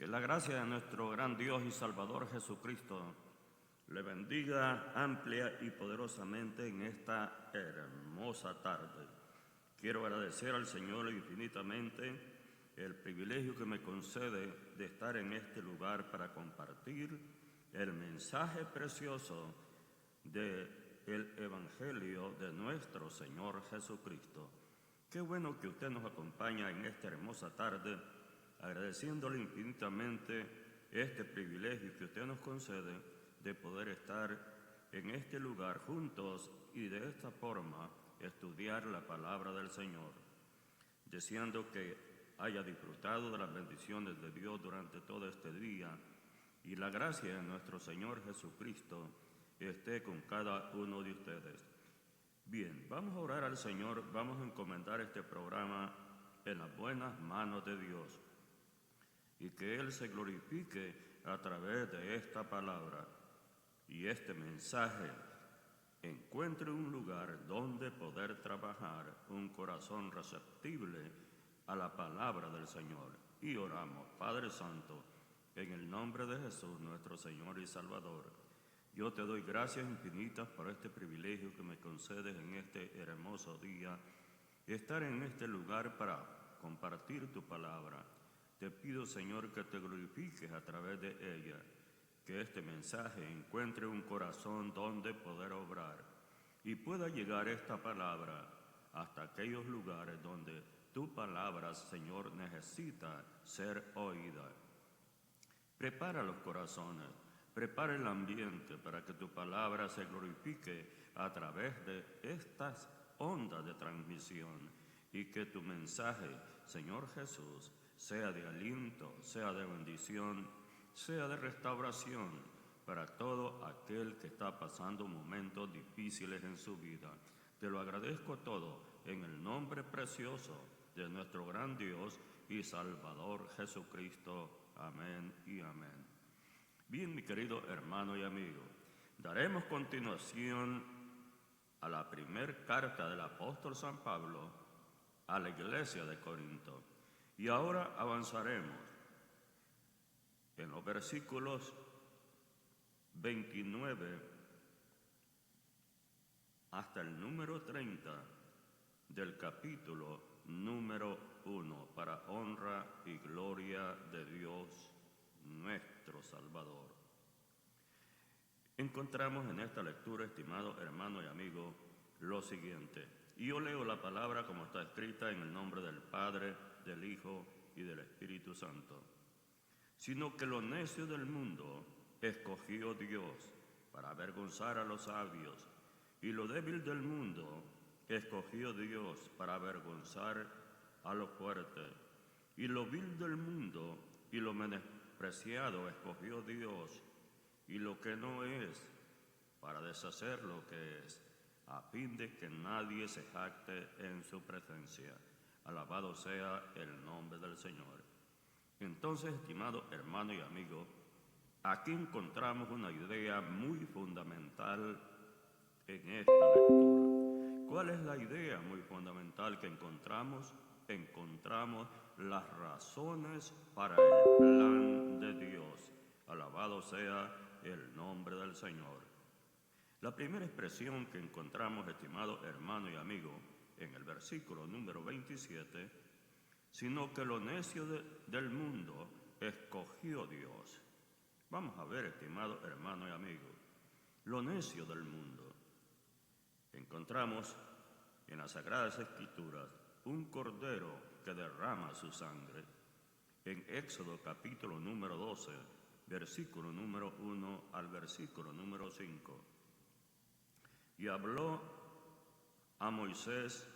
Que la gracia de nuestro gran Dios y Salvador Jesucristo le bendiga amplia y poderosamente en esta hermosa tarde. Quiero agradecer al Señor infinitamente el privilegio que me concede de estar en este lugar para compartir el mensaje precioso del Evangelio de nuestro Señor Jesucristo. Qué bueno que usted nos acompaña en esta hermosa tarde, agradeciéndole infinitamente este privilegio que usted nos concede de poder estar en este lugar juntos y de esta forma estudiar la palabra del Señor, deseando que haya disfrutado de las bendiciones de Dios durante todo este día y la gracia de nuestro Señor Jesucristo esté con cada uno de ustedes. Bien, vamos a orar al Señor, vamos a encomendar este programa en las buenas manos de Dios y que Él se glorifique a través de esta palabra y este mensaje encuentre un lugar donde poder trabajar un corazón receptible a la palabra del Señor. Y oramos, Padre Santo, en el nombre de Jesús, nuestro Señor y Salvador. Yo te doy gracias infinitas por este privilegio que me concedes en este hermoso día, estar en este lugar para compartir tu palabra. Te pido, Señor, que te glorifiques a través de ella, que este mensaje encuentre un corazón donde poder obrar y pueda llegar esta palabra hasta aquellos lugares donde tu palabra, Señor, necesita ser oída. Prepara los corazones, prepara el ambiente para que tu palabra se glorifique a través de estas ondas de transmisión y que tu mensaje, Señor Jesús, sea de aliento, sea de bendición, sea de restauración para todo aquel que está pasando momentos difíciles en su vida. Te lo agradezco todo en el nombre precioso de nuestro gran Dios y Salvador Jesucristo. Amén y amén. Bien, mi querido hermano y amigo, daremos continuación a la primera carta del apóstol San Pablo a la iglesia de Corinto. Y ahora avanzaremos en los versículos 29 hasta el número 30 del capítulo número 1, para honra y gloria de Dios nuestro Salvador. Encontramos en esta lectura, estimado hermano y amigo, lo siguiente. Y yo leo la palabra como está escrita en el nombre del Padre, del Hijo y del Espíritu Santo. Sino que lo necio del mundo escogió Dios para avergonzar a los sabios, y lo débil del mundo escogió Dios para avergonzar a los fuertes, y lo vil del mundo y lo menospreciado escogió Dios, y lo que no es, para deshacer lo que es, a fin de que nadie se jacte en su presencia. Alabado sea el nombre del Señor. Entonces, estimado hermano y amigo, aquí encontramos una idea muy fundamental en esta lectura. ¿Cuál es la idea muy fundamental que encontramos? Encontramos las razones para el plan de Dios. Alabado sea el nombre del Señor. La primera expresión que encontramos, estimado hermano y amigo, en el versículo número 27, sino que lo necio del mundo escogió Dios. Vamos a ver, estimado hermano y amigo, lo necio del mundo. Encontramos en las Sagradas Escrituras un cordero que derrama su sangre. En Éxodo capítulo número 12, versículo número 1 al versículo número 5. Y habló a Moisés,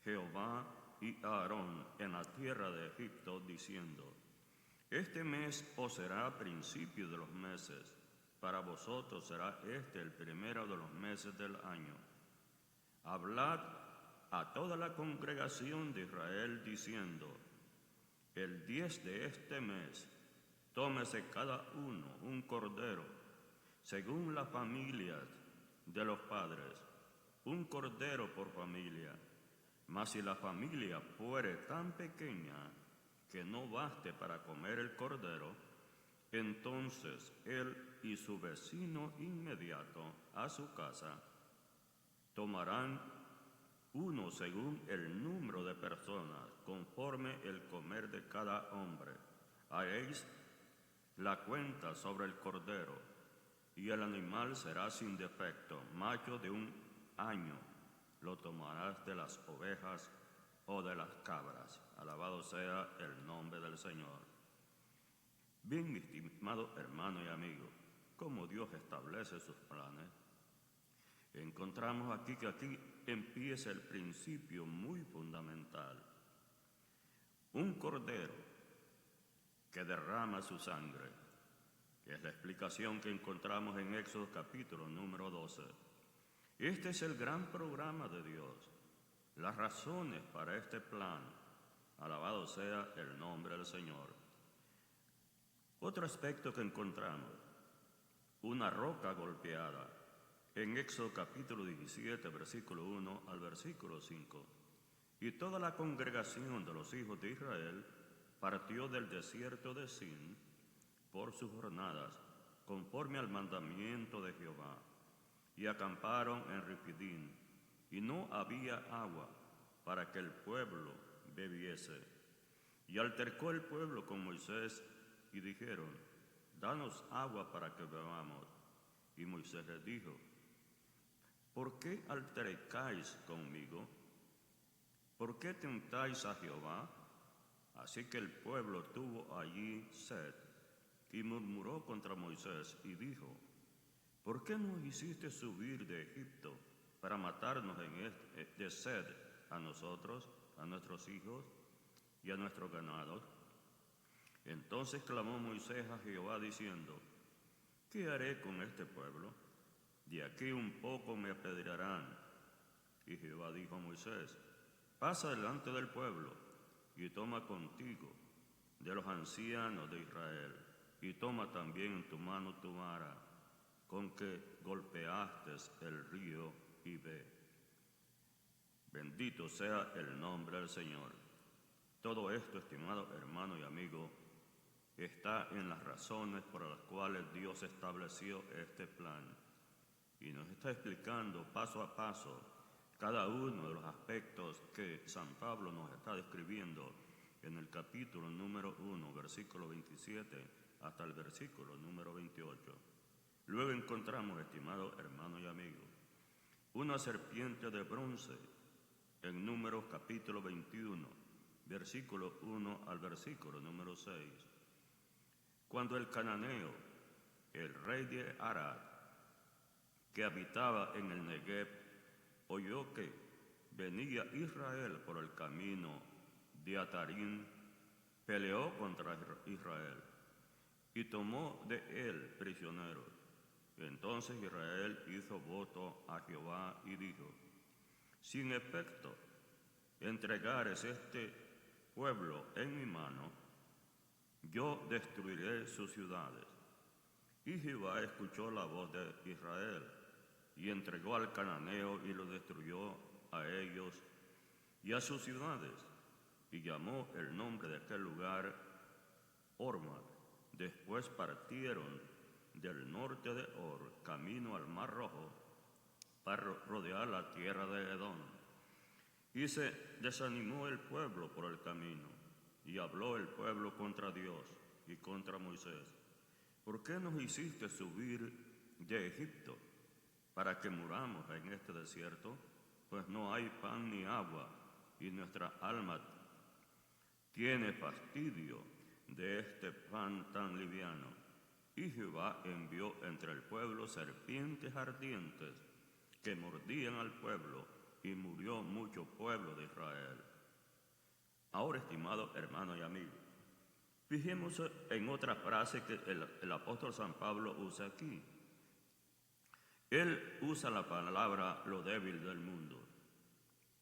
Jehová y a Aarón en la tierra de Egipto, diciendo: Este mes os será principio de los meses, para vosotros será este el primero de los meses del año. Hablad a toda la congregación de Israel, diciendo: El 10 de este mes, tómese cada uno un cordero, según las familias de los padres, un cordero por familia. Mas si la familia fuere tan pequeña que no baste para comer el cordero, entonces él y su vecino inmediato a su casa tomarán uno según el número de personas, conforme el comer de cada hombre. Haréis la cuenta sobre el cordero, y el animal será sin defecto, macho de 1 año. Lo tomarás de las ovejas o de las cabras. Alabado sea el nombre del Señor. Bien, mi estimado hermano y amigo, cómo Dios establece sus planes. Encontramos aquí que aquí empieza el principio muy fundamental. Un cordero que derrama su sangre, que es la explicación que encontramos en Éxodo capítulo número 12. Este es el gran programa de Dios, las razones para este plan. Alabado sea el nombre del Señor. Otro aspecto que encontramos, una roca golpeada, en Éxodo capítulo 17, versículo 1 al versículo 5. Y toda la congregación de los hijos de Israel partió del desierto de Sin por sus jornadas, conforme al mandamiento de Jehová, y acamparon en Refidim, y no había agua para que el pueblo bebiese. Y altercó el pueblo con Moisés, y dijeron: danos agua para que bebamos. Y Moisés les dijo: ¿por qué altercáis conmigo? ¿Por qué tentáis a Jehová? Así que el pueblo tuvo allí sed, y murmuró contra Moisés, y dijo: ¿por qué nos hiciste subir de Egipto para matarnos de sed a nosotros, a nuestros hijos y a nuestros ganados? Entonces clamó Moisés a Jehová diciendo: ¿qué haré con este pueblo? De aquí un poco me apedrearán. Y Jehová dijo a Moisés: pasa delante del pueblo y toma contigo de los ancianos de Israel, y toma también en tu mano tu vara con que golpeaste el río, y ve. Bendito sea el nombre del Señor. Todo esto, estimado hermano y amigo, está en las razones por las cuales Dios estableció este plan, y nos está explicando paso a paso cada uno de los aspectos que San Pablo nos está describiendo en el capítulo número 1, versículo 27, hasta el versículo número 28. Luego encontramos, estimado hermano y amigo, una serpiente de bronce en Números capítulo 21, versículo 1 al versículo número 6. Cuando el cananeo, el rey de Arad, que habitaba en el Negev, oyó que venía Israel por el camino de Atarim, peleó contra Israel y tomó de él prisioneros. Entonces Israel hizo voto a Jehová y dijo: si en efecto entregares este pueblo en mi mano, yo destruiré sus ciudades. Y Jehová escuchó la voz de Israel, y entregó al cananeo y lo destruyó a ellos y a sus ciudades, y llamó el nombre de aquel lugar Horma. Después partieron del norte de Or, camino al Mar Rojo, para rodear la tierra de Edom. Y se desanimó el pueblo por el camino, y habló el pueblo contra Dios y contra Moisés: ¿por qué nos hiciste subir de Egipto para que muramos en este desierto? Pues no hay pan ni agua, y nuestra alma tiene fastidio de este pan tan liviano. Y Jehová envió entre el pueblo serpientes ardientes que mordían al pueblo, y murió mucho pueblo de Israel. Ahora, estimado hermano y amigo, fijémonos en otra frase que el apóstol San Pablo usa aquí. Él usa la palabra lo débil del mundo.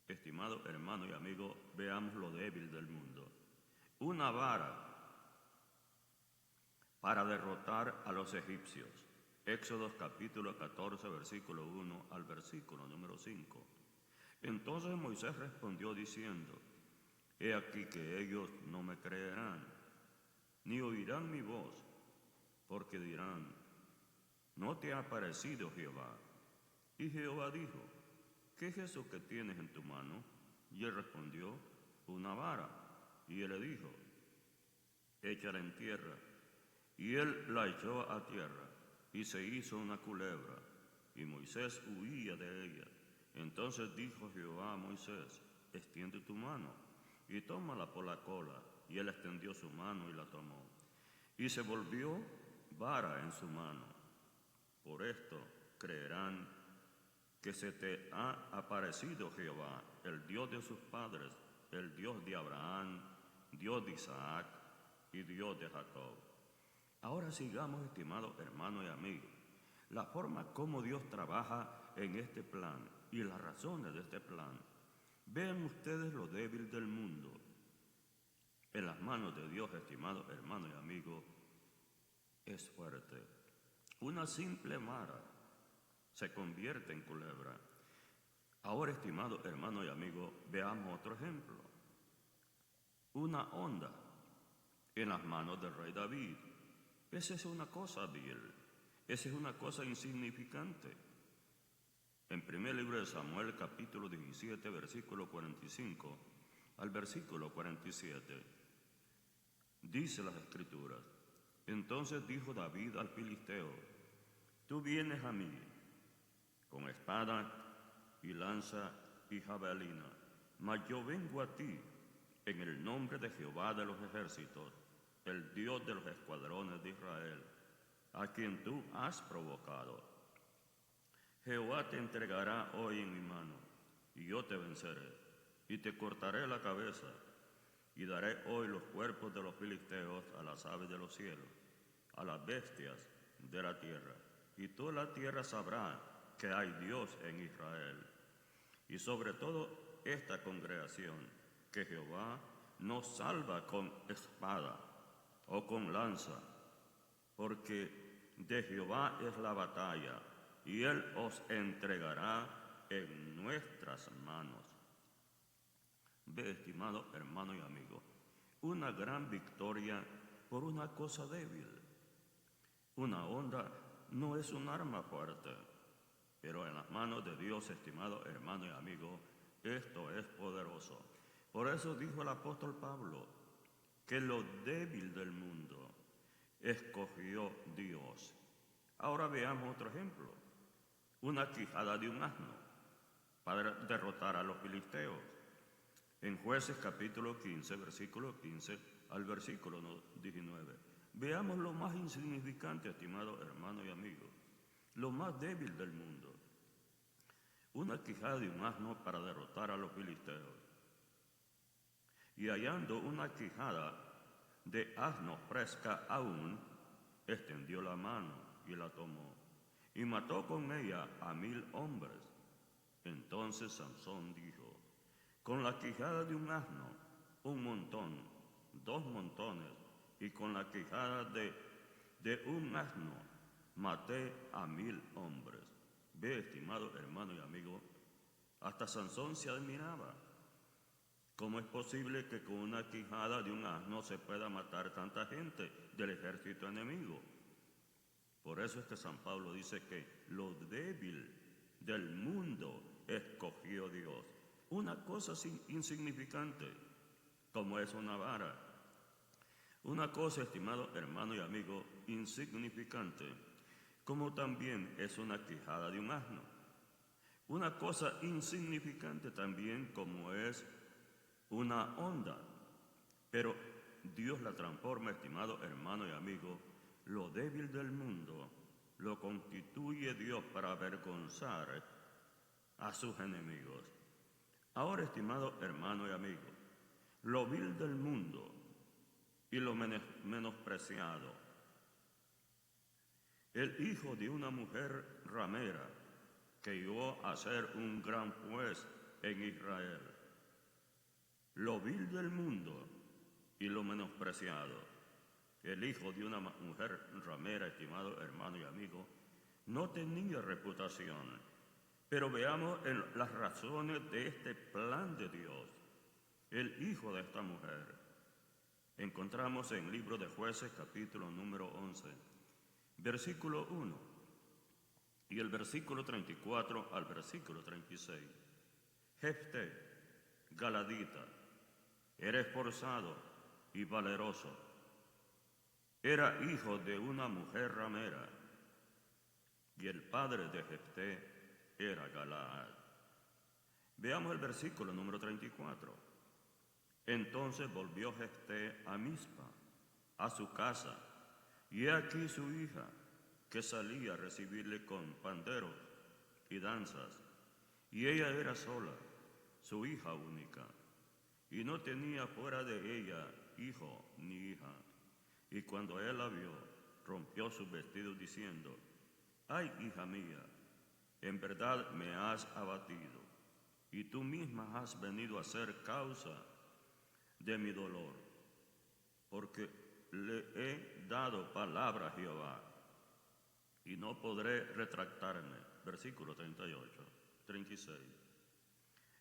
Estimado hermano y amigo, veamos lo débil del mundo. Una vara para derrotar a los egipcios. Éxodo capítulo 14, versículo 1 al versículo número 5. Entonces Moisés respondió diciendo: He aquí que ellos no me creerán, ni oirán mi voz, porque dirán, ¿no te ha parecido Jehová? Y Jehová dijo, ¿qué es eso que tienes en tu mano? Y él respondió, una vara. Y él le dijo, échala en tierra. Y él la echó a tierra, y se hizo una culebra, y Moisés huía de ella. Entonces dijo Jehová a Moisés, extiende tu mano, y tómala por la cola. Y él extendió su mano y la tomó. Y se volvió vara en su mano. Por esto creerán que se te ha aparecido Jehová, el Dios de sus padres, el Dios de Abraham, Dios de Isaac y Dios de Jacob. Ahora sigamos, estimados hermanos y amigos, la forma como Dios trabaja en este plan y las razones de este plan. Vean ustedes lo débil del mundo. En las manos de Dios, estimados hermanos y amigos, es fuerte. Una simple vara se convierte en culebra. Ahora, estimados hermanos y amigos, veamos otro ejemplo. Una onda en las manos del rey David. Esa es una cosa vil, esa es una cosa insignificante. En primer libro de Samuel, capítulo 17, versículo 45 al versículo 47, dice las Escrituras, entonces dijo David al filisteo, tú vienes a mí con espada y lanza y jabalina, mas yo vengo a ti en el nombre de Jehová de los ejércitos, el Dios de los escuadrones de Israel, a quien tú has provocado. Jehová te entregará hoy en mi mano, y yo te venceré, y te cortaré la cabeza, y daré hoy los cuerpos de los filisteos a las aves de los cielos, a las bestias de la tierra, y toda la tierra sabrá que hay Dios en Israel. Y sobre todo esta congregación, que Jehová nos salva con espada o con lanza, porque de Jehová es la batalla, y él os entregará en nuestras manos. Ve, estimado hermano y amigo, una gran victoria por una cosa débil. Una onda no es un arma fuerte, pero en las manos de Dios, estimado hermano y amigo, esto es poderoso. Por eso dijo el apóstol Pablo, que lo débil del mundo escogió Dios. Ahora veamos otro ejemplo. Una quijada de un asno para derrotar a los filisteos. En Jueces capítulo 15, versículo 15 al versículo 19. Veamos lo más insignificante, estimado hermano y amigo, lo más débil del mundo. Una quijada de un asno para derrotar a los filisteos. Y hallando una quijada de asno fresca aún, extendió la mano y la tomó, y mató con ella a 1000 hombres. Entonces Sansón dijo, con la quijada de un asno, un montón, 2 montones, y con la quijada de un asno, maté a 1000 hombres. Ve, estimado hermano y amigo, hasta Sansón se admiraba. ¿Cómo es posible que con una quijada de un asno se pueda matar tanta gente del ejército enemigo? Por eso es que San Pablo dice que lo débil del mundo escogió Dios. Una cosa insignificante, como es una vara. Una cosa, estimado hermano y amigo, insignificante, como también es una quijada de un asno. Una cosa insignificante también como es una onda, pero Dios la transforma, estimado hermano y amigo. Lo débil del mundo lo constituye Dios para avergonzar a sus enemigos. Ahora, estimado hermano y amigo, lo vil del mundo y lo menospreciado. El hijo de una mujer ramera que llegó a ser un gran juez en Israel. Lo vil del mundo y lo menospreciado. El hijo de una mujer ramera, estimado hermano y amigo, no tenía reputación. Pero veamos en las razones de este plan de Dios. el hijo de esta mujer. Encontramos en el libro de Jueces, capítulo número 11, versículo 1, y el versículo 34 al versículo 36. Jefté, galadita, era esforzado y valeroso. Era hijo de una mujer ramera, y el padre de Jefté era Galaad. Veamos el versículo número 34. Entonces volvió Jefté a Mizpa, a su casa, y he aquí su hija, que salía a recibirle con panderos y danzas, y ella era sola, su hija única, y no tenía fuera de ella hijo ni hija. Y cuando él la vio, rompió sus vestidos diciendo: «Ay, hija mía, en verdad me has abatido, y tú misma has venido a ser causa de mi dolor, porque le he dado palabra a Jehová, y no podré retractarme». Versículo 38, 36.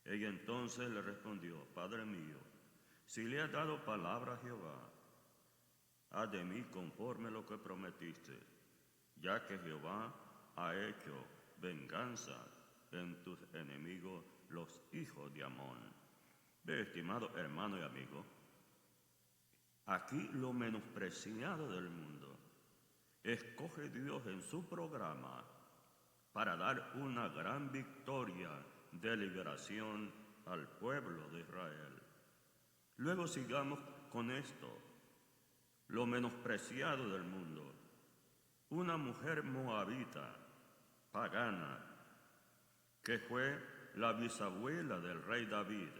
Ella entonces le respondió: «Padre mío, si le has dado palabra a Jehová, haz de mí conforme lo que prometiste, ya que Jehová ha hecho venganza en tus enemigos, los hijos de Amón». Ve, estimado hermano y amigo, aquí lo menospreciado del mundo escoge Dios en su programa para dar una gran victoria de liberación al pueblo de Israel. Luego sigamos con esto. Lo menospreciado del mundo, una mujer moabita, pagana, que fue la bisabuela del rey David.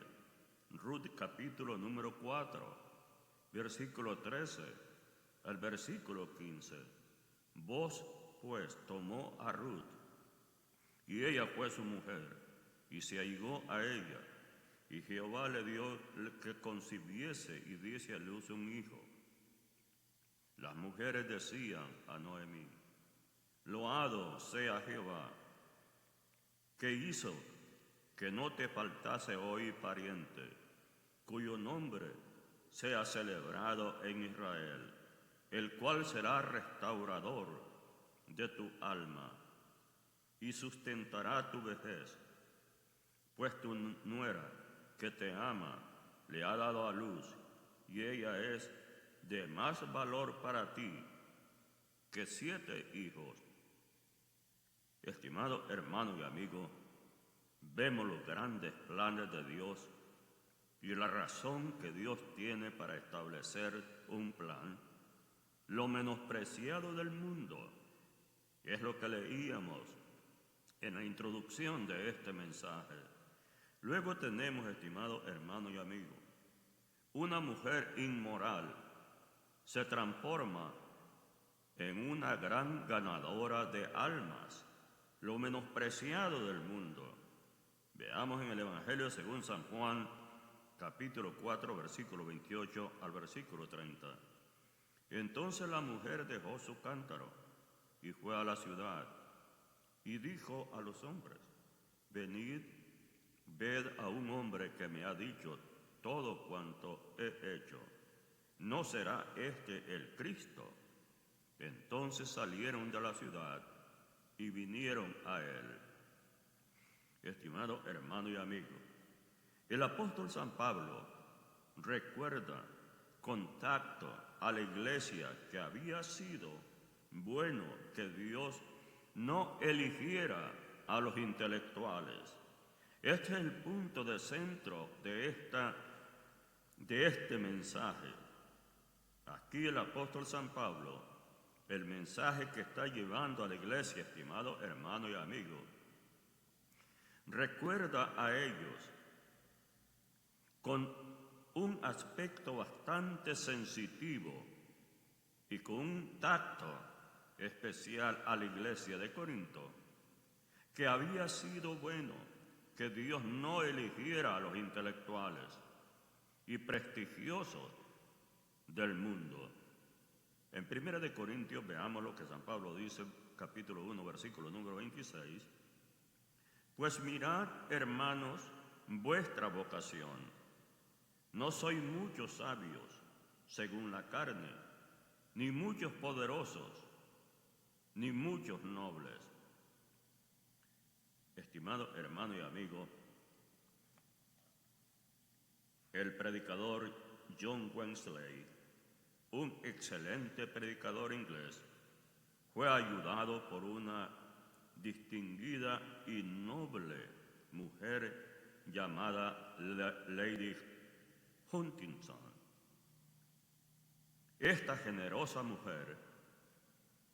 Ruth, capítulo número 4, versículo 13 al versículo 15. Vos, pues, tomó a Ruth, y ella fue su mujer, y se allegó a ella, y Jehová le dio que concibiese y diese a luz un hijo. Las mujeres decían a Noemí: «Loado sea Jehová, que hizo que no te faltase hoy pariente, cuyo nombre sea celebrado en Israel, el cual será restaurador de tu alma y sustentará tu vejez, pues tu nuera que te ama le ha dado a luz, y ella es de más valor para ti que 7 hijos». Estimado hermano y amigo, vemos los grandes planes de Dios y la razón que Dios tiene para establecer un plan. Lo menospreciado del mundo es lo que leíamos en la introducción de este mensaje. Luego tenemos, estimado hermano y amigo, una mujer inmoral se transforma en una gran ganadora de almas. Lo menospreciado del mundo. Veamos en el Evangelio según San Juan, capítulo 4, versículo 28 al versículo 30. Entonces la mujer dejó su cántaro y fue a la ciudad, y dijo a los hombres: «Venid, ved a un hombre que me ha dicho todo cuanto he hecho. ¿No será este el Cristo?». Entonces salieron de la ciudad y vinieron a él. Estimado hermano y amigo, el apóstol San Pablo recuerda con tacto a la iglesia que había sido bueno que Dios no eligiera a los intelectuales. Este es el punto de centro de este mensaje. Aquí el apóstol San Pablo, el mensaje que está llevando a la iglesia, estimado hermano y amigo, recuerda a ellos con un aspecto bastante sensitivo y con un tacto especial a la iglesia de Corinto, que había sido bueno que Dios no eligiera a los intelectuales y prestigiosos del mundo. En 1 de Corintios veamos lo que San Pablo dice, capítulo 1, versículo número 26. «Pues mirad, hermanos, vuestra vocación, No soy muchos sabios, según la carne, ni muchos poderosos, ni muchos nobles. Estimado hermano y amigo, el predicador John Wesley, un excelente predicador inglés, fue ayudado por una distinguida y noble mujer llamada Lady Huntington. Esta generosa mujer,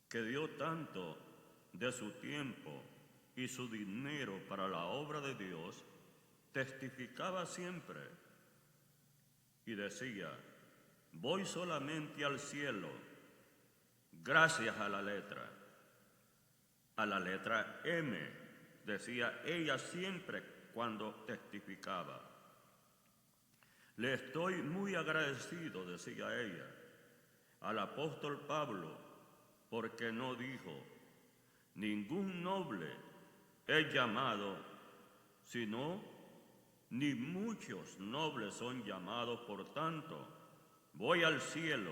que dio tanto de su tiempo y su dinero para la obra de Dios, testificaba siempre y decía: voy solamente al cielo gracias a la letra M, decía ella siempre cuando testificaba. Le estoy muy agradecido, decía ella, al apóstol Pablo, porque no dijo: ningún noble es llamado, sino ni muchos nobles son llamados. Por tanto, voy al cielo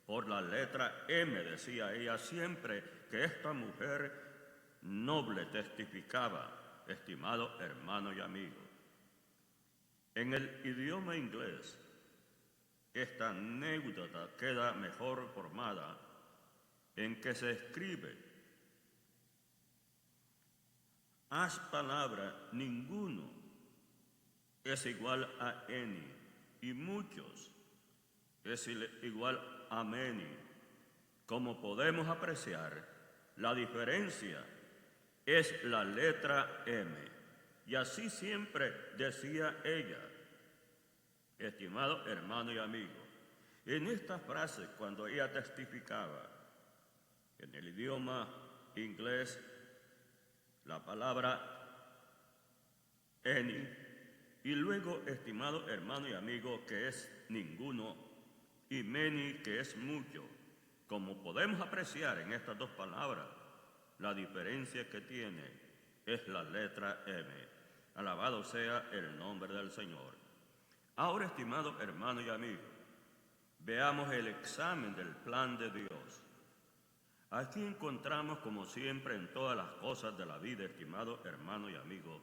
por la letra M, decía ella siempre que esta mujer noble testificaba, estimado hermano y amigo. En el idioma inglés, esta anécdota queda mejor formada en que se escribe: haz palabra ninguno es igual a any, y muchos es igual a many. Como podemos apreciar, la diferencia es la letra M. Y así siempre decía ella, estimado hermano y amigo. En esta frase, cuando ella testificaba en el idioma inglés, la palabra any, y luego, estimado hermano y amigo, que es ninguno, y many, que es mucho. Como podemos apreciar en estas dos palabras, la diferencia que tiene es la letra M. Alabado sea el nombre del Señor. Ahora, estimado hermano y amigo, veamos el examen del plan de Dios. Aquí encontramos, como siempre en todas las cosas de la vida, estimado hermano y amigo,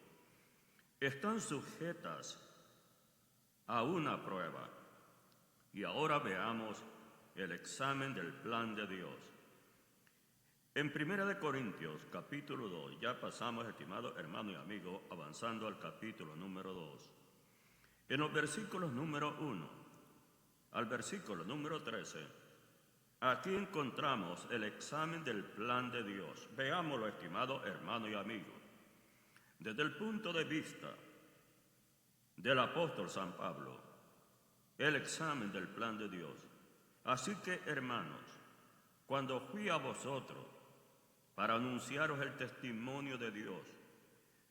están sujetas a una prueba. Y ahora veamos el examen del plan de Dios. En 1 Corintios, capítulo 2, ya pasamos, estimado hermano y amigo, avanzando al capítulo número 2. En los versículos número 1 al versículo número 13, aquí encontramos el examen del plan de Dios. Veámoslo, estimado hermano y amigo, desde el punto de vista del apóstol San Pablo, el examen del plan de Dios. Así que, hermanos, cuando fui a vosotros para anunciaros el testimonio de Dios,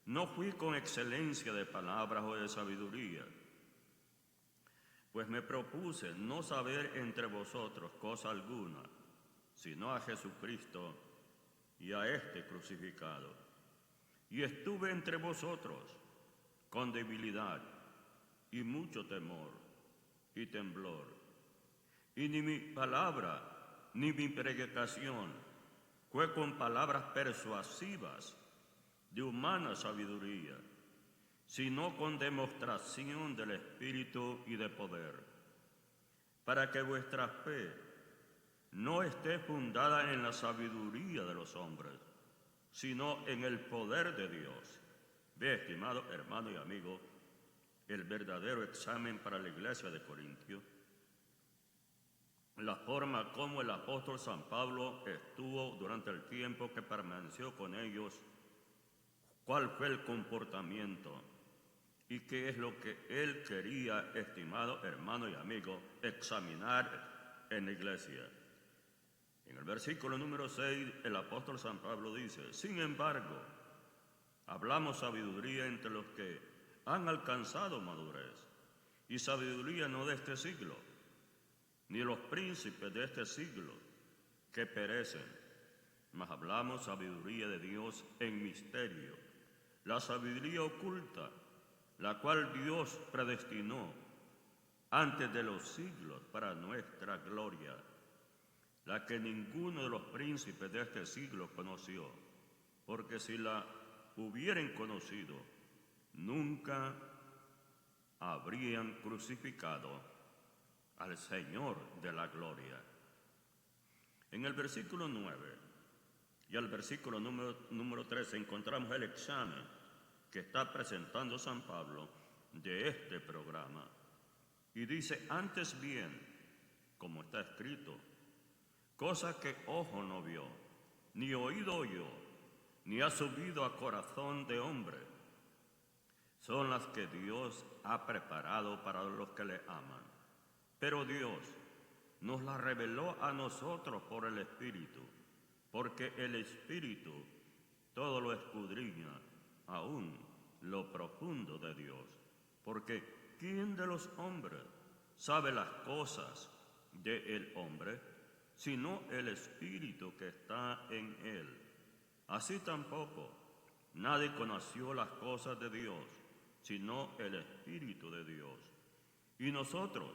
no fui con excelencia de palabras o de sabiduría, pues me propuse no saber entre vosotros cosa alguna, sino a Jesucristo y a este crucificado. Y estuve entre vosotros con debilidad y mucho temor y temblor. Y ni mi palabra ni mi predicación fue con palabras persuasivas de humana sabiduría, sino con demostración del Espíritu y de poder, para que vuestra fe no esté fundada en la sabiduría de los hombres, sino en el poder de Dios. Ve, estimado hermano y amigo, el verdadero examen para la iglesia de Corintio, la forma como el apóstol San Pablo estuvo durante el tiempo que permaneció con ellos, cuál fue el comportamiento y qué es lo que él quería, estimado hermano y amigo, examinar en la iglesia. En el versículo número 6, el apóstol San Pablo dice: sin embargo, hablamos sabiduría entre los que han alcanzado madurez, y sabiduría no de este siglo, ni los príncipes de este siglo que perecen, mas hablamos sabiduría de Dios en misterio, la sabiduría oculta, la cual Dios predestinó antes de los siglos para nuestra gloria, la que ninguno de los príncipes de este siglo conoció, porque si la hubieran conocido, nunca habrían crucificado al Señor de la gloria. En el versículo 9 y al versículo número 13 encontramos el examen que está presentando San Pablo de este programa. Y dice, antes bien, como está escrito, cosa que ojo no vio, ni oído oyó, ni ha subido a corazón de hombre, son las que Dios ha preparado para los que le aman. Pero Dios nos las reveló a nosotros por el Espíritu, porque el Espíritu todo lo escudriña, aún lo profundo de Dios. Porque ¿quién de los hombres sabe las cosas del hombre, sino el Espíritu que está en él? Así tampoco nadie conoció las cosas de Dios, sino el Espíritu de Dios. Y nosotros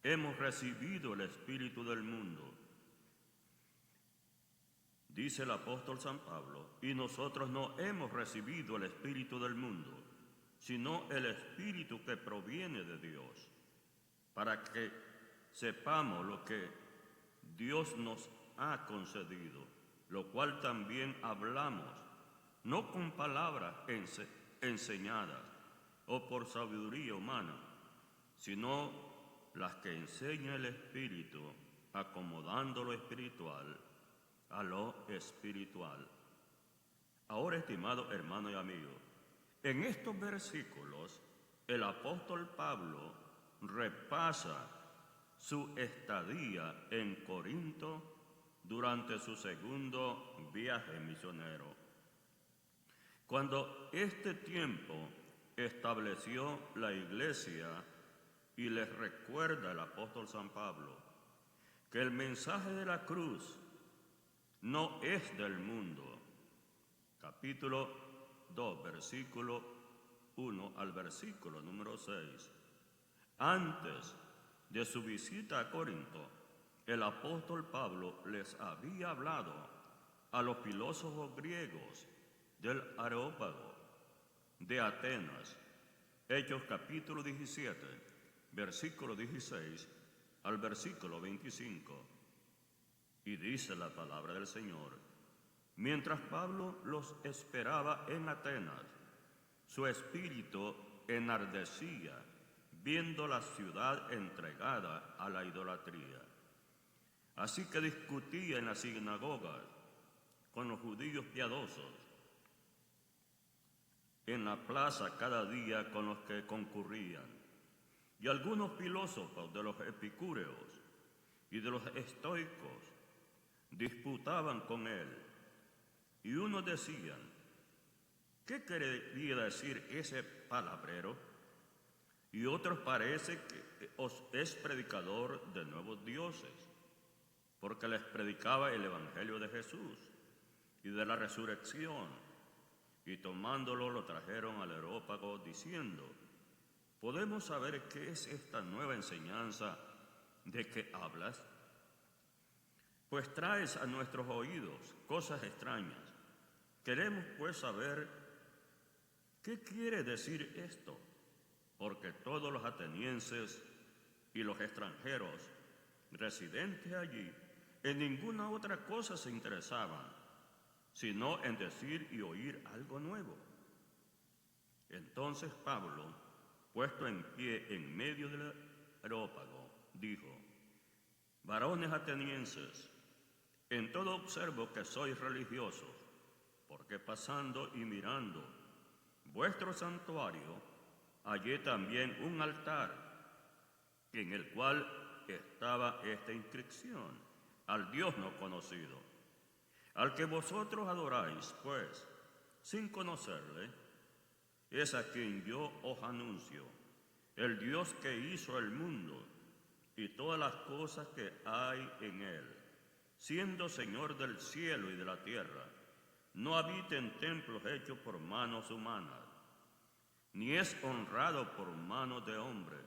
hemos recibido el Espíritu del mundo, dice el apóstol San Pablo, y nosotros no hemos recibido el Espíritu del mundo, sino el Espíritu que proviene de Dios, para que sepamos lo que Dios nos ha concedido, lo cual también hablamos, no con palabras enseñadas o por sabiduría humana, sino las que enseña el Espíritu, acomodando lo espiritual a lo espiritual. Ahora, estimado hermano y amigo, en estos versículos el apóstol Pablo repasa su estadía en Corinto durante su segundo viaje misionero. Cuando este tiempo estableció la iglesia y les recuerda el apóstol San Pablo que el mensaje de la cruz no es del mundo. Capítulo 2, versículo 1 al versículo número 6. Antes de su visita a Corinto, el apóstol Pablo les había hablado a los filósofos griegos del Areópago de Atenas, Hechos capítulo 17, versículo 16 al versículo 25. Y dice la palabra del Señor: mientras Pablo los esperaba en Atenas, su espíritu enardecía viendo la ciudad entregada a la idolatría. Así que discutía en las sinagogas con los judíos piadosos, en la plaza cada día con los que concurrían. Y algunos filósofos de los epicúreos y de los estoicos disputaban con él. Y unos decían: ¿qué quería decir ese palabrero? Y otros parece que es predicador de nuevos dioses, porque les predicaba el evangelio de Jesús y de la resurrección. Y tomándolo lo trajeron al Areópago diciendo: ¿podemos saber qué es esta nueva enseñanza de que hablas? Pues traes a nuestros oídos cosas extrañas. Queremos pues saber qué quiere decir esto, porque todos los atenienses y los extranjeros residentes allí en ninguna otra cosa se interesaban, sino en decir y oír algo nuevo. Entonces Pablo, puesto en pie en medio del Areópago, dijo: varones atenienses, en todo observo que sois religiosos, porque pasando y mirando vuestro santuario, hallé también un altar en el cual estaba esta inscripción: al Dios no conocido. Al que vosotros adoráis, pues, sin conocerle, es a quien yo os anuncio, el Dios que hizo el mundo y todas las cosas que hay en él, siendo Señor del cielo y de la tierra. No habita en templos hechos por manos humanas, ni es honrado por manos de hombre,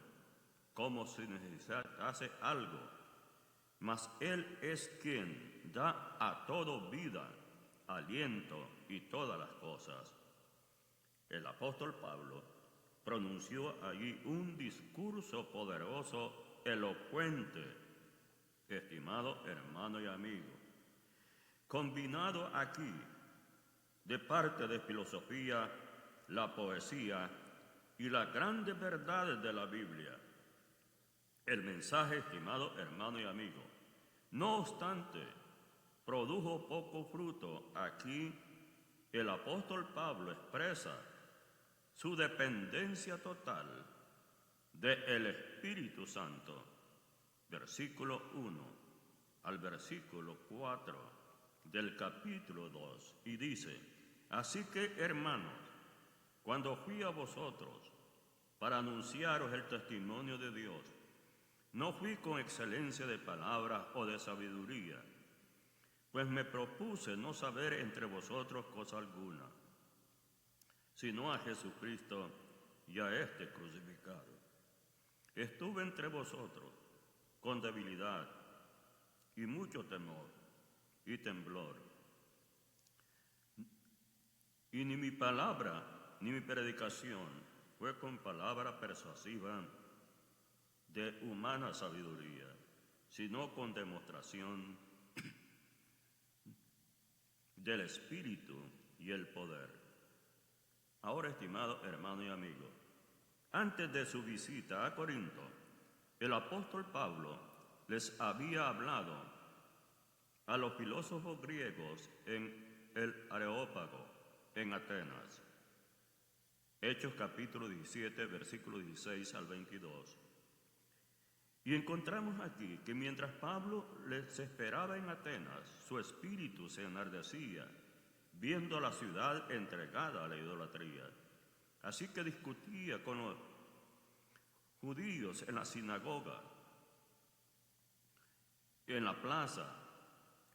como si necesitase algo, mas Él es quien da a todo vida, aliento y todas las cosas. El apóstol Pablo pronunció allí un discurso poderoso, elocuente, estimado hermano y amigo, combinado aquí de parte de filosofía, la poesía y las grandes verdades de la Biblia. El mensaje, estimado hermano y amigo, no obstante, produjo poco fruto. Aquí el apóstol Pablo expresa su dependencia total del Espíritu Santo, versículo 1 al versículo 4 del capítulo 2, y dice: así que, hermanos, cuando fui a vosotros para anunciaros el testimonio de Dios, no fui con excelencia de palabras o de sabiduría, pues me propuse no saber entre vosotros cosa alguna, sino a Jesucristo y a este crucificado. Estuve entre vosotros con debilidad y mucho temor y temblor, y ni mi palabra ni mi predicación fue con palabra persuasiva de humana sabiduría, sino con demostración del Espíritu y el poder. Ahora, estimado hermano y amigo, antes de su visita a Corinto, el apóstol Pablo les había hablado a los filósofos griegos en el Areópago, en Atenas. Hechos capítulo 17, versículo 16 al 22. Y encontramos aquí que mientras Pablo les esperaba en Atenas, su espíritu se enardecía, viendo la ciudad entregada a la idolatría. Así que discutía con los judíos en la sinagoga, en la plaza,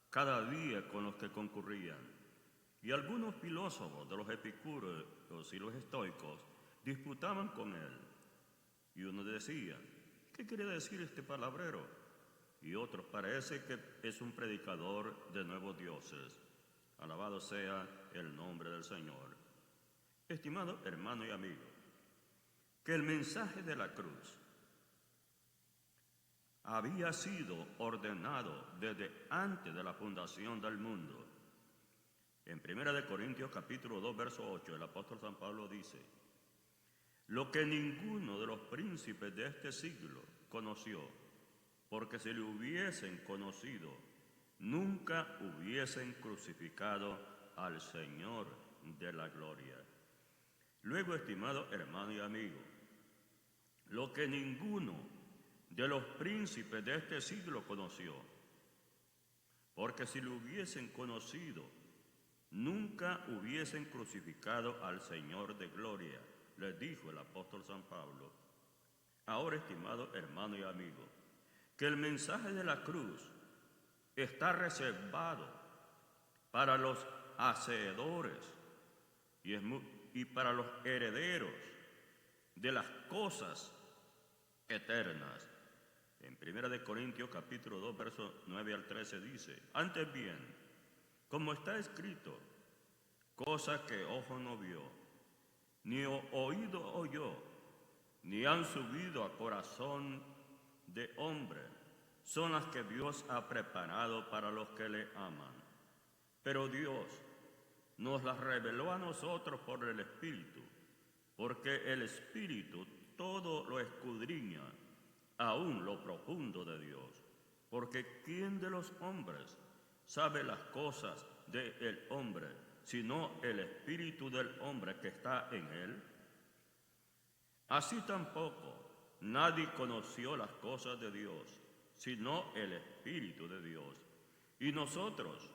cada día con los que concurrían. Y algunos filósofos de los epicúreos y los estoicos disputaban con él. Y uno decía: ¿qué quiere decir este palabrero? Y otros: parece que es un predicador de nuevos dioses. Alabado sea el nombre del Señor. Estimado hermano y amigo, que el mensaje de la cruz había sido ordenado desde antes de la fundación del mundo. En 1 Corintios capítulo 2, verso 8, el apóstol San Pablo dice: lo que ninguno de los príncipes de este siglo conoció, porque si lo hubiesen conocido, nunca hubiesen crucificado al Señor de la gloria. Luego, estimado hermano y amigo, lo que ninguno de los príncipes de este siglo conoció, porque si lo hubiesen conocido, nunca hubiesen crucificado al Señor de gloria, les dijo el apóstol San Pablo. Ahora, estimado hermano y amigo, que el mensaje de la cruz está reservado para los hacedores y para los herederos de las cosas eternas. En 1 Corintios capítulo 2, versos 9 al 13 dice: antes bien, como está escrito, cosa que ojo no vio, ni oído oyó, ni han subido a corazón de hombre, son las que Dios ha preparado para los que le aman. Pero Dios nos las reveló a nosotros por el Espíritu, porque el Espíritu todo lo escudriña, aún lo profundo de Dios. Porque ¿quién de los hombres sabe las cosas del hombre, sino el espíritu del hombre que está en él? Así tampoco nadie conoció las cosas de Dios, sino el Espíritu de Dios. Y nosotros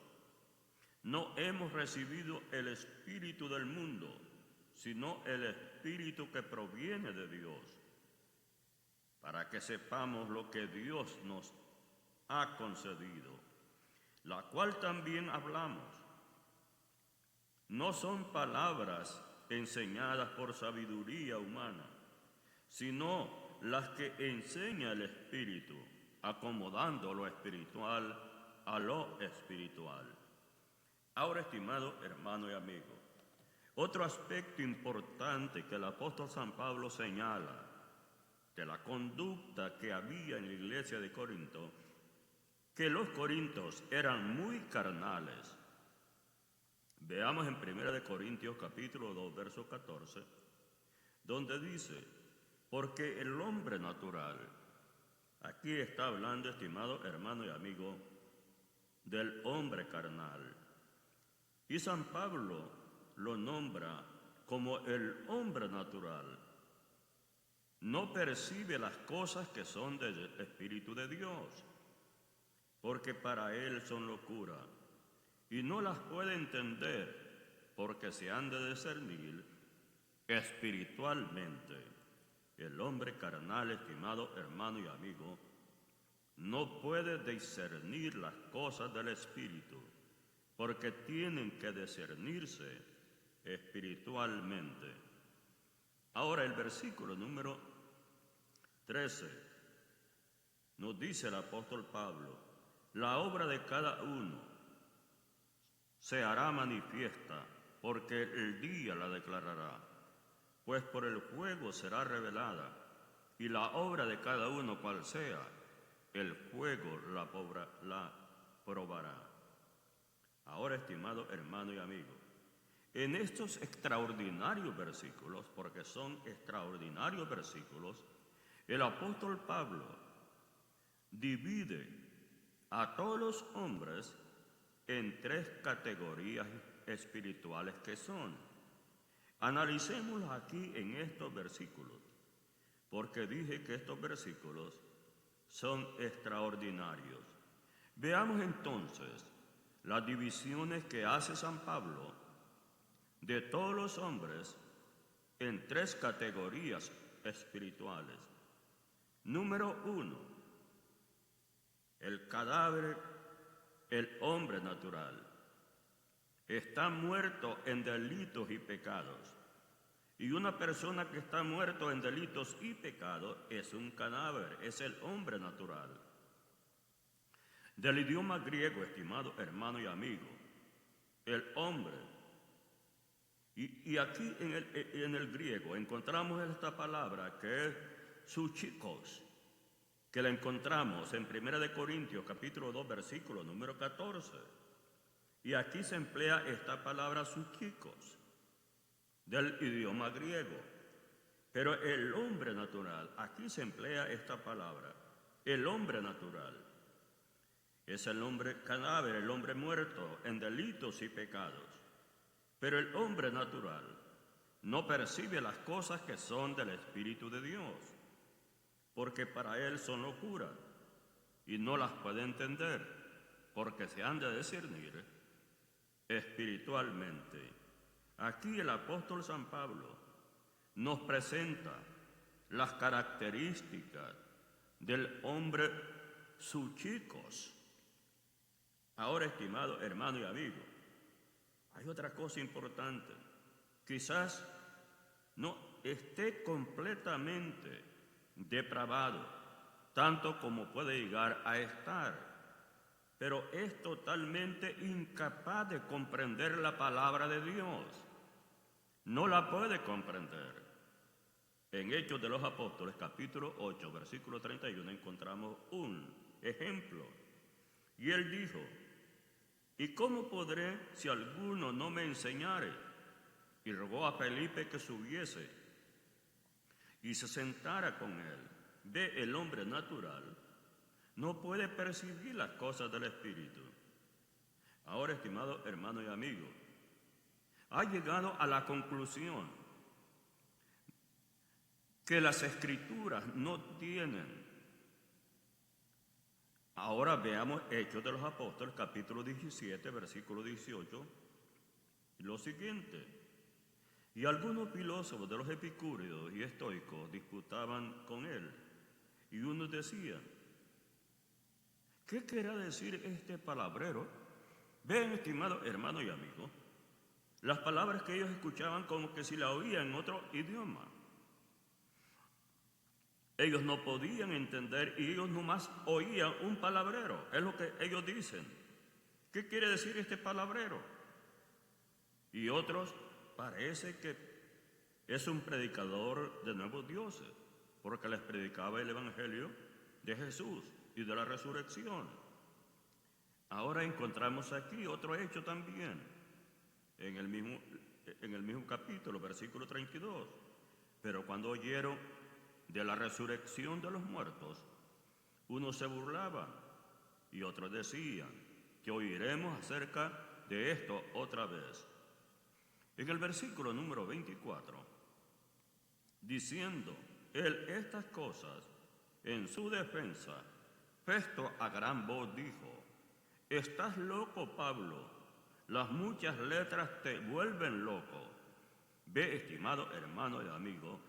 no hemos recibido el espíritu del mundo, sino el Espíritu que proviene de Dios, para que sepamos lo que Dios nos ha concedido, la cual también hablamos. No son palabras enseñadas por sabiduría humana, sino las que enseña el Espíritu, acomodando lo espiritual a lo espiritual. Ahora, estimado hermano y amigo, otro aspecto importante que el apóstol San Pablo señala de la conducta que había en la iglesia de Corinto, que los corintios eran muy carnales. Veamos en 1 Corintios capítulo 2, verso 14, donde dice: porque el hombre natural, aquí está hablando, estimado hermano y amigo, del hombre carnal. Y San Pablo lo nombra como el hombre natural. No percibe las cosas que son del Espíritu de Dios, porque para él son locura, y no las puede entender, porque se han de discernir espiritualmente. El hombre carnal, estimado hermano y amigo, no puede discernir las cosas del Espíritu, porque tienen que discernirse espiritualmente. Ahora el versículo número 13 nos dice el apóstol Pablo: la obra de cada uno se hará manifiesta, porque el día la declarará, pues por el fuego será revelada, y la obra de cada uno cual sea, el fuego la probará. Ahora, estimado hermano y amigo, en estos extraordinarios versículos, porque son extraordinarios versículos, el apóstol Pablo divide a todos los hombres en tres categorías espirituales que son. Analicémoslos aquí en estos versículos, porque dije que estos versículos son extraordinarios. Veamos entonces las divisiones que hace San Pablo de todos los hombres en tres categorías espirituales. Número 1, el cadáver, el hombre natural, está muerto en delitos y pecados. Y una persona que está muerto en delitos y pecados es un cadáver, es el hombre natural. Del idioma griego, estimado hermano y amigo, el hombre. Y aquí en el griego encontramos esta palabra que es psuchikos, que la encontramos en 1 Corintios capítulo 2, versículo número 14. Y aquí se emplea esta palabra psuchikos, del idioma griego. Pero el hombre natural, aquí se emplea esta palabra, el hombre natural. Es el hombre cadáver, el hombre muerto en delitos y pecados. Pero el hombre natural no percibe las cosas que son del Espíritu de Dios, porque para él son locura, y no las puede entender, porque se han de discernir espiritualmente. Aquí el apóstol San Pablo nos presenta las características del hombre psuchikos. Ahora, estimado hermano y amigo, hay otra cosa importante. Quizás no esté completamente depravado, tanto como puede llegar a estar, pero es totalmente incapaz de comprender la palabra de Dios. No la puede comprender. En Hechos de los Apóstoles, capítulo 8, versículo 31, encontramos un ejemplo. Y él dijo: ¿y cómo podré si alguno no me enseñare? Y rogó a Felipe que subiese y se sentara con él. Ve, el hombre natural no puede percibir las cosas del Espíritu. Ahora, estimado hermano y amigo, ha llegado a la conclusión que las Escrituras no tienen. Ahora veamos Hechos de los Apóstoles, capítulo 17, versículo 18, y lo siguiente: y algunos filósofos de los epicúreos y estoicos disputaban con él, y unos decían: ¿qué querrá decir este palabrero? Ven, estimado hermano y amigo, las palabras que ellos escuchaban como que si la oían en otro idioma. Ellos no podían entender y ellos nomás oían un palabrero. Es lo que ellos dicen. ¿Qué quiere decir este palabrero? Y otros parece que es un predicador de nuevos dioses, porque les predicaba el evangelio de Jesús y de la resurrección. Ahora encontramos aquí otro hecho también, en el mismo capítulo, versículo 32. Pero cuando oyeron de la resurrección de los muertos, unos se burlaban y otros decían que oiremos acerca de esto otra vez. En el versículo número 24, diciendo él estas cosas, en su defensa, Festo a gran voz dijo: «¿Estás loco, Pablo? Las muchas letras te vuelven loco». Ve, estimado hermano y amigo,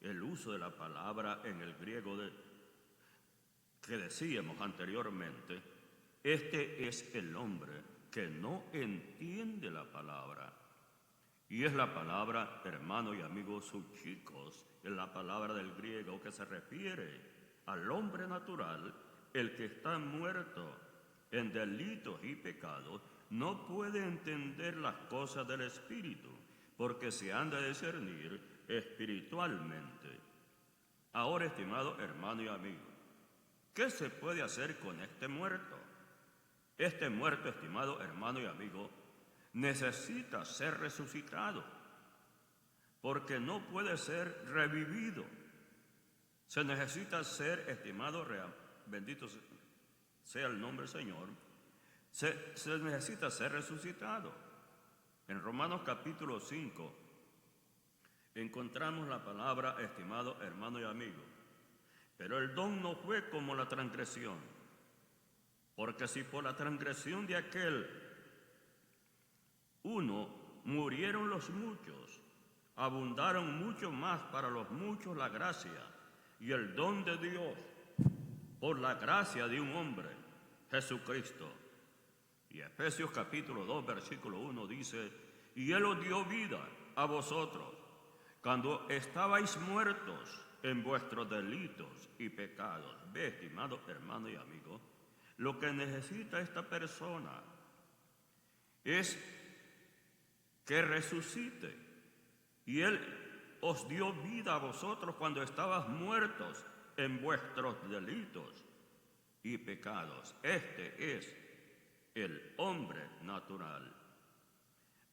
el uso de la palabra en el griego que decíamos anteriormente. Este es el hombre que no entiende la palabra. Y es la palabra, hermano y amigo, subchicos, es la palabra del griego que se refiere al hombre natural, el que está muerto en delitos y pecados, no puede entender las cosas del Espíritu, porque se han de discernir espiritualmente. Ahora, estimado hermano y amigo, ¿qué se puede hacer con este muerto? Este muerto, estimado hermano y amigo, necesita ser resucitado, porque no puede ser revivido. Se necesita ser, estimado, bendito sea el nombre del Señor, se necesita ser resucitado. En Romanos capítulo 5 encontramos la palabra, estimado hermano y amigo, pero el don no fue como la transgresión, porque si por la transgresión de aquel uno murieron los muchos, abundaron mucho más para los muchos la gracia y el don de Dios por la gracia de un hombre, Jesucristo. Y Efesios capítulo 2, versículo 1 dice: «Y Él os dio vida a vosotros, cuando estabais muertos en vuestros delitos y pecados». Ve, estimado hermano y amigo, lo que necesita esta persona es que resucite. Y Él os dio vida a vosotros cuando estabas muertos en vuestros delitos y pecados. Este es el hombre natural.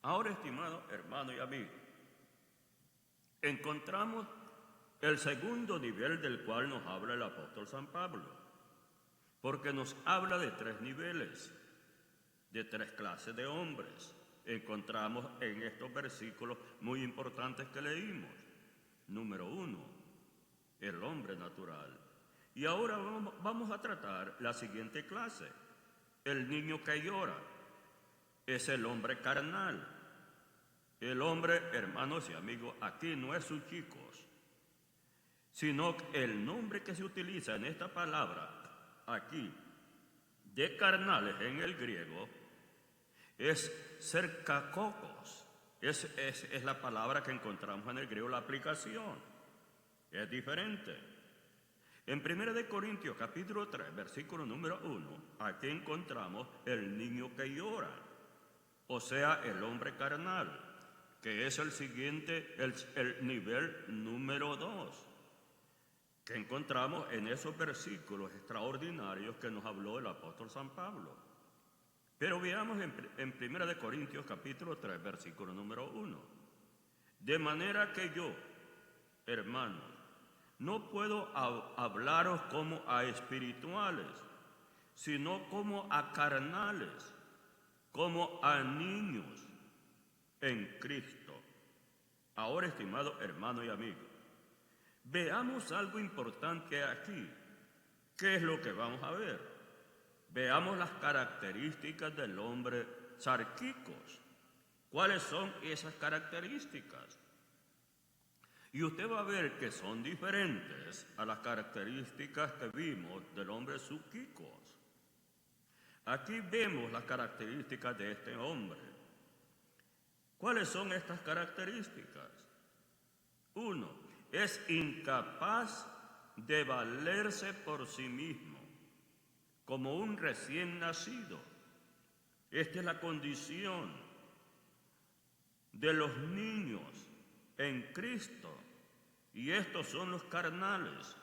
Ahora, estimado hermano y amigo, encontramos el segundo nivel del cual nos habla el apóstol San Pablo, porque nos habla de tres niveles, de tres clases de hombres. Encontramos en estos versículos muy importantes que leímos. Número 1, el hombre natural. Y ahora vamos a tratar la siguiente clase. El niño que llora es el hombre carnal. El hombre, hermanos y amigos, aquí no es sus chicos, sino el nombre que se utiliza en esta palabra aquí, de carnales en el griego, es cercacocos. Es la palabra que encontramos en el griego, la aplicación es diferente. En 1 Corintios capítulo 3, versículo número 1, aquí encontramos el niño que llora, o sea, el hombre carnal, que es el siguiente, el nivel número 2, que encontramos en esos versículos extraordinarios que nos habló el apóstol San Pablo. Pero veamos en 1 Corintios capítulo 3, versículo número 1. De manera que yo, hermanos, no puedo hablaros como a espirituales, sino como a carnales, como a niños en Cristo. Ahora, estimado hermano y amigo, veamos algo importante aquí. ¿Qué es lo que vamos a ver? Veamos las características del hombre sarquicos. ¿Cuáles son esas características? Y usted va a ver que son diferentes a las características que vimos del hombre subquicos. Aquí vemos las características de este hombre. ¿Cuáles son estas características? 1, es incapaz de valerse por sí mismo, como un recién nacido. Esta es la condición de los niños en Cristo, y estos son los carnales.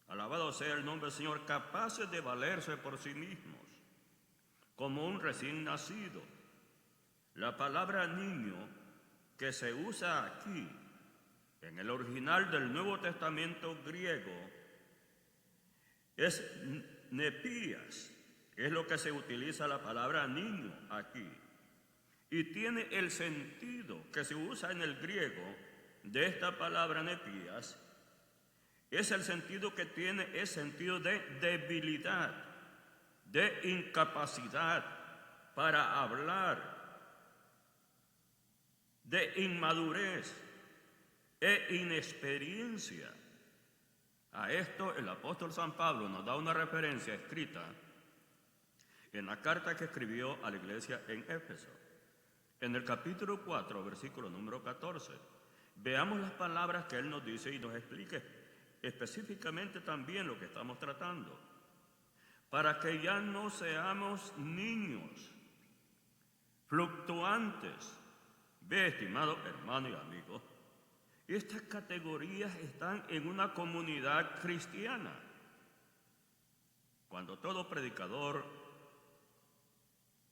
Alabado sea el nombre del Señor, capaces de valerse por sí mismos, como un recién nacido. La palabra niño que se usa aquí, en el original del Nuevo Testamento griego, es nepías, es lo que se utiliza la palabra niño aquí. Y tiene el sentido que se usa en el griego de esta palabra nepías, es el sentido que tiene, es sentido de debilidad, de incapacidad para hablar, de inmadurez e inexperiencia. A esto el apóstol San Pablo nos da una referencia escrita en la carta que escribió a la iglesia en Éfeso. En el capítulo 4, versículo número 14, veamos las palabras que él nos dice y nos explique específicamente también lo que estamos tratando. Para que ya no seamos niños fluctuantes. Ve, estimado hermano y amigo, estas categorías están en una comunidad cristiana. Cuando todo predicador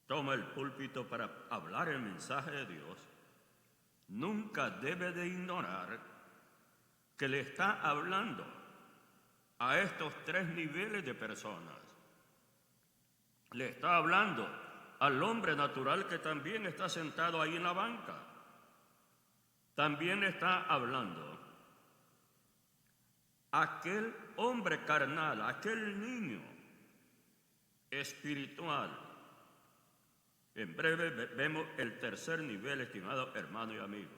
toma el púlpito para hablar el mensaje de Dios, nunca debe de ignorar que le está hablando a estos tres niveles de personas. Le está hablando al hombre natural que también está sentado ahí en la banca. También le está hablando a aquel hombre carnal, a aquel niño espiritual. En breve vemos el tercer nivel, estimado hermano y amigo.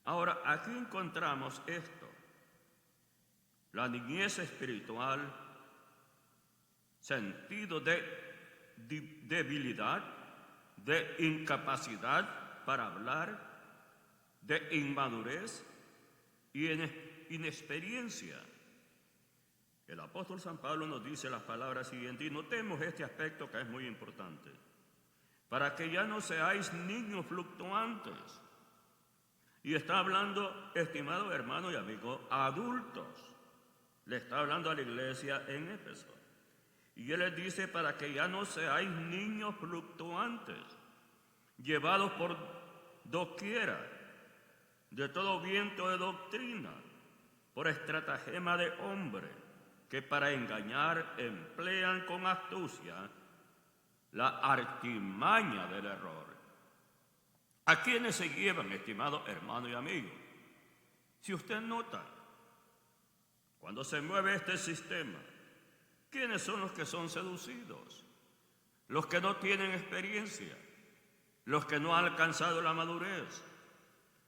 Ahora, aquí encontramos esto: la niñez espiritual, sentido de debilidad, de incapacidad para hablar, de inmadurez y inexperiencia. El apóstol San Pablo nos dice las palabras siguientes, y notemos este aspecto que es muy importante: para que ya no seáis niños fluctuantes. Y está hablando, estimado hermano y amigo, a adultos. Le está hablando a la iglesia en Éfeso. Y él les dice, para que ya no seáis niños fluctuantes, llevados por doquiera, de todo viento de doctrina, por estratagema de hombre, que para engañar emplean con astucia la artimaña del error. ¿A quiénes se llevan, estimado hermano y amigo? Si usted nota, cuando se mueve este sistema, ¿quiénes son los que son seducidos? Los que no tienen experiencia, los que no han alcanzado la madurez,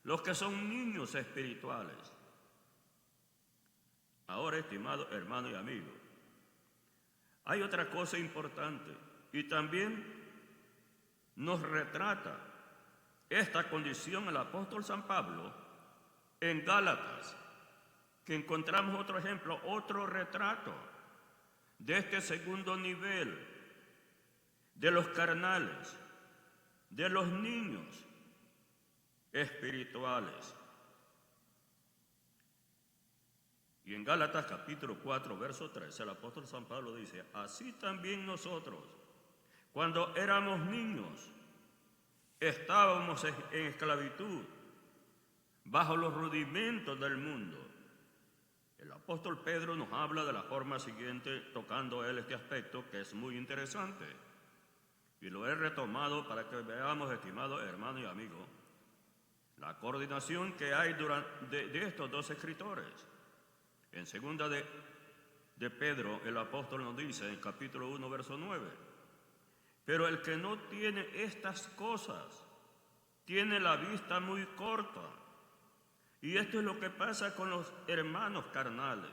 los que son niños espirituales. Ahora, estimado hermano y amigo, hay otra cosa importante y también nos retrata esta condición el apóstol San Pablo en Gálatas, que encontramos otro ejemplo, otro retrato de este segundo nivel, de los carnales, de los niños espirituales. Y en Gálatas capítulo 4, verso 13, el apóstol San Pablo dice, así también nosotros, cuando éramos niños, estábamos en esclavitud, bajo los rudimentos del mundo. El apóstol Pedro nos habla de la forma siguiente, tocando él este aspecto que es muy interesante. Y lo he retomado para que veamos, estimado hermano y amigo, la coordinación que hay de estos dos escritores. En segunda de Pedro, el apóstol nos dice, en capítulo 1, verso 9, pero el que no tiene estas cosas, tiene la vista muy corta. Y esto es lo que pasa con los hermanos carnales,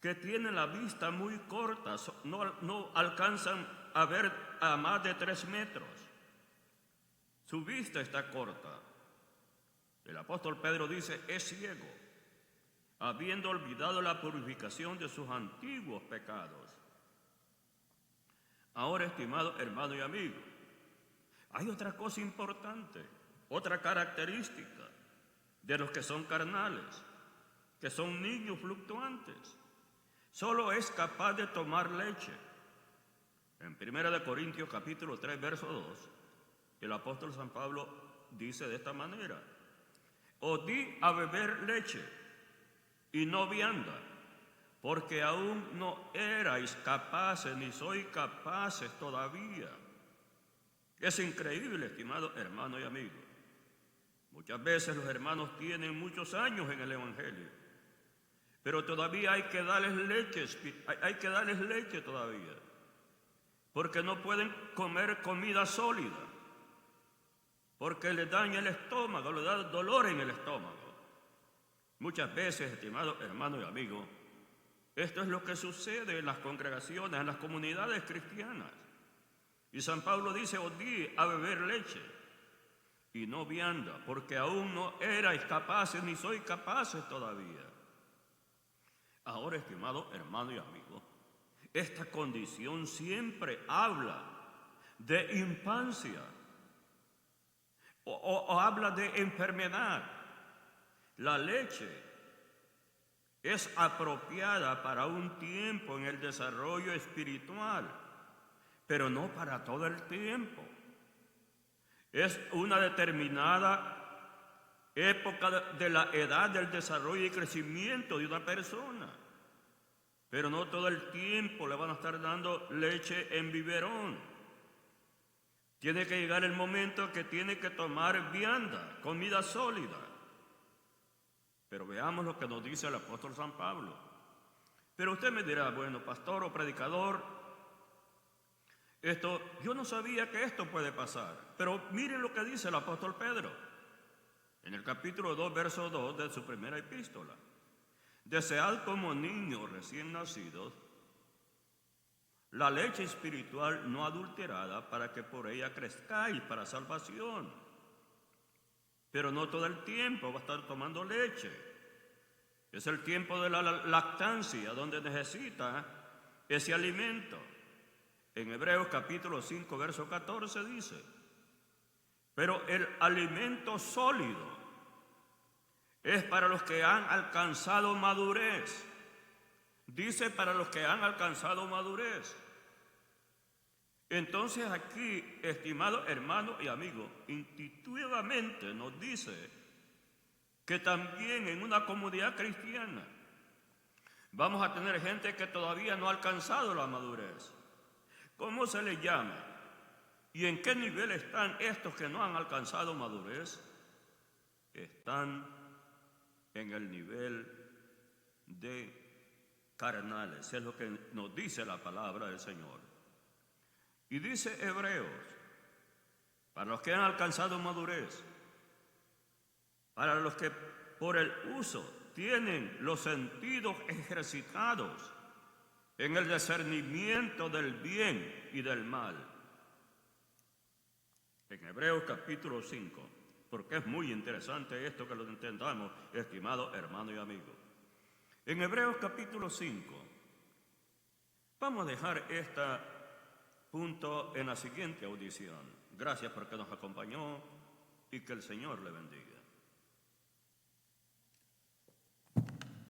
que tienen la vista muy corta, no alcanzan a ver a más de 3 metros. Su vista está corta. El apóstol Pedro dice, es ciego. habiendo olvidado la purificación de sus antiguos pecados. Ahora, estimado hermano y amigo, hay otra cosa importante, otra característica de los que son carnales, que son niños fluctuantes. Solo es capaz de tomar leche. En 1 Corintios capítulo 3, verso 2, el apóstol San Pablo dice de esta manera: os di a beber leche y no vianda, porque aún no erais capaces, ni sois capaces todavía. Es increíble, estimado hermano y amigo. Muchas veces los hermanos tienen muchos años en el Evangelio, pero todavía hay que darles leche todavía, porque no pueden comer comida sólida, porque les daña el estómago, les da dolor en el estómago. Muchas veces, estimado hermano y amigo, esto es lo que sucede en las congregaciones, en las comunidades cristianas. Y San Pablo dice: os di a beber leche y no vianda, porque aún no erais capaces, ni sois capaces todavía. Ahora, estimado hermano y amigo, esta condición siempre habla de infancia o habla de enfermedad. La leche es apropiada para un tiempo en el desarrollo espiritual, pero no para todo el tiempo. Es una determinada época de la edad del desarrollo y crecimiento de una persona, pero no todo el tiempo le van a estar dando leche en biberón. Tiene que llegar el momento que tiene que tomar vianda, comida sólida. Pero veamos lo que nos dice el apóstol San Pablo. Pero usted me dirá: bueno, pastor o predicador, yo no sabía que esto puede pasar. Pero miren lo que dice el apóstol Pedro en el capítulo 2, verso 2 de su primera epístola: desead como niños recién nacidos la leche espiritual no adulterada, para que por ella crezcáis para salvación. Pero no todo el tiempo va a estar tomando leche. Es el tiempo de la lactancia, donde necesita ese alimento. En Hebreos capítulo 5, verso 14 dice: pero el alimento sólido es para los que han alcanzado madurez. Dice: para los que han alcanzado madurez. Entonces aquí, estimado hermano y amigo, intuitivamente nos dice que también en una comunidad cristiana vamos a tener gente que todavía no ha alcanzado la madurez. ¿Cómo se les llama? ¿Y en qué nivel están estos que no han alcanzado madurez? Están en el nivel de carnales. Es lo que nos dice la palabra del Señor. Y dice Hebreos: para los que han alcanzado madurez, para los que por el uso tienen los sentidos ejercitados en el discernimiento del bien y del mal. En Hebreos capítulo 5, porque es muy interesante esto que lo entendamos, estimado hermano y amigo. En Hebreos capítulo 5, vamos a dejar este punto en la siguiente audición. Gracias porque nos acompañó y que el Señor le bendiga.